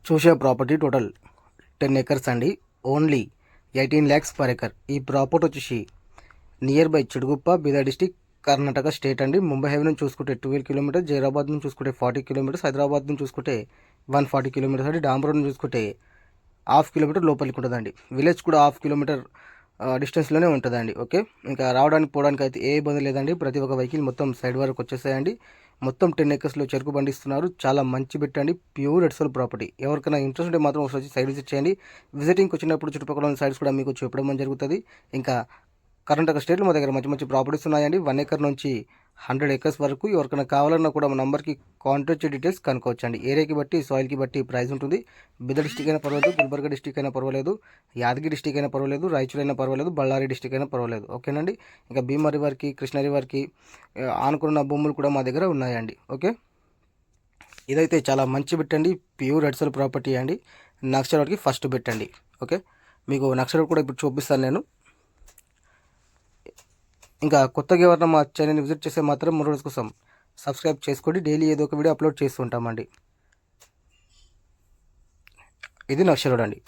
చూసే property total 10 acres అండి. Only 18 lakhs per acre. ఈ ప్రాపర్టీ వచ్చేసి near by Chitguppa, Bidar district, Karnataka state అండి. ముంబై హైవే నుంచి చూసుకుంటే 12 కిలోమీటర్స్, జైరాబాద్ నుంచి చూసుకుంటే 40 కిలోమీటర్స్, హైదరాబాద్ నుంచి చూసుకుంటే 140 కిలోమీటర్స్ అండి. డాంబర్ నుంచి చూసుకుంటే 1/2 కిలోమీటర్ లోపలికి ఉంటుందండి. విలేజ్ కూడా 1/2 కిలోమీటర్ డిస్టెన్స్లోనే ఉంటుందండి. ఓకే, ఇంకా రావడానికి పోవడానికి అయితే ఏ ఇబ్బంది లేదండి. ప్రతి ఒక్క వెహికల్ మొత్తం సైడ్ వరకు వచ్చేసాయండి. మొత్తం 10 acresలో చెరుకు పండిస్తున్నారు. చాలా మంచి బిట్ అండి. Pure red soil property. ఎవరికైనా ఇంట్రెస్ట్ ఉంటే మాత్రం ఒకసారి సైడ్ విజిట్ చేయండి. విజిటింగ్కి వచ్చినప్పుడు చుట్టుపక్కల ఉన్న సైడ్స్ కూడా మీకు చెప్పడం జరుగుతుంది. ఇంకా కర్ణాటక స్టేట్లో మా దగ్గర మంచి మంచి ప్రాపర్టీస్ ఉన్నాయండి. 1 acre నుంచి 100 acres వరకు. ఎవరికైనా కావాలన్నా కూడా మా నంబర్కి కాంటాక్ట్ డీటెయిల్స్ కనుక్కోవచ్చండి. ఏరియాకి బట్టి, సాయిల్కి బట్టి ప్రైస్ ఉంటుంది. బిదర్ డిస్టిక్ అయినా పర్వాలేదు, గుల్బర్గా డిస్టిక్ అయినా పర్వాలేదు, యాదగిరి డిస్టిక్ అయినా పర్వాలేదు, రాయచూర్ అయినా పర్వాలేదు, బళ్ళారి డిస్టిక్ అయినా పర్వాలేదు. ఓకేనండి. ఇంకా భీమా రివర్కి, కృష్ణా రివర్కి ఆనుకున్న భూములు కూడా మా దగ్గర ఉన్నాయండి. ఓకే, ఇదైతే చాలా మంచి బిట్ అండి. ప్యూర్ ఎడ్సోల్ ప్రాపర్టీ అండి. నక్సల్ ఫస్ట్ బిట్ అండి. ఓకే, మీకు నక్సల్ కూడా ఇప్పుడు చూపిస్తాను నేను. ఇంకా కొత్తగా ఎవరైనా మా ఛానల్ని విజిట్ చేస్తే మాత్రం మరో కోసం సబ్స్క్రైబ్ చేసుకోండి. డైలీ ఏదో ఒక వీడియో అప్లోడ్ చేస్తూ ఉంటామండి. ఇది నక్షరుడు అండి.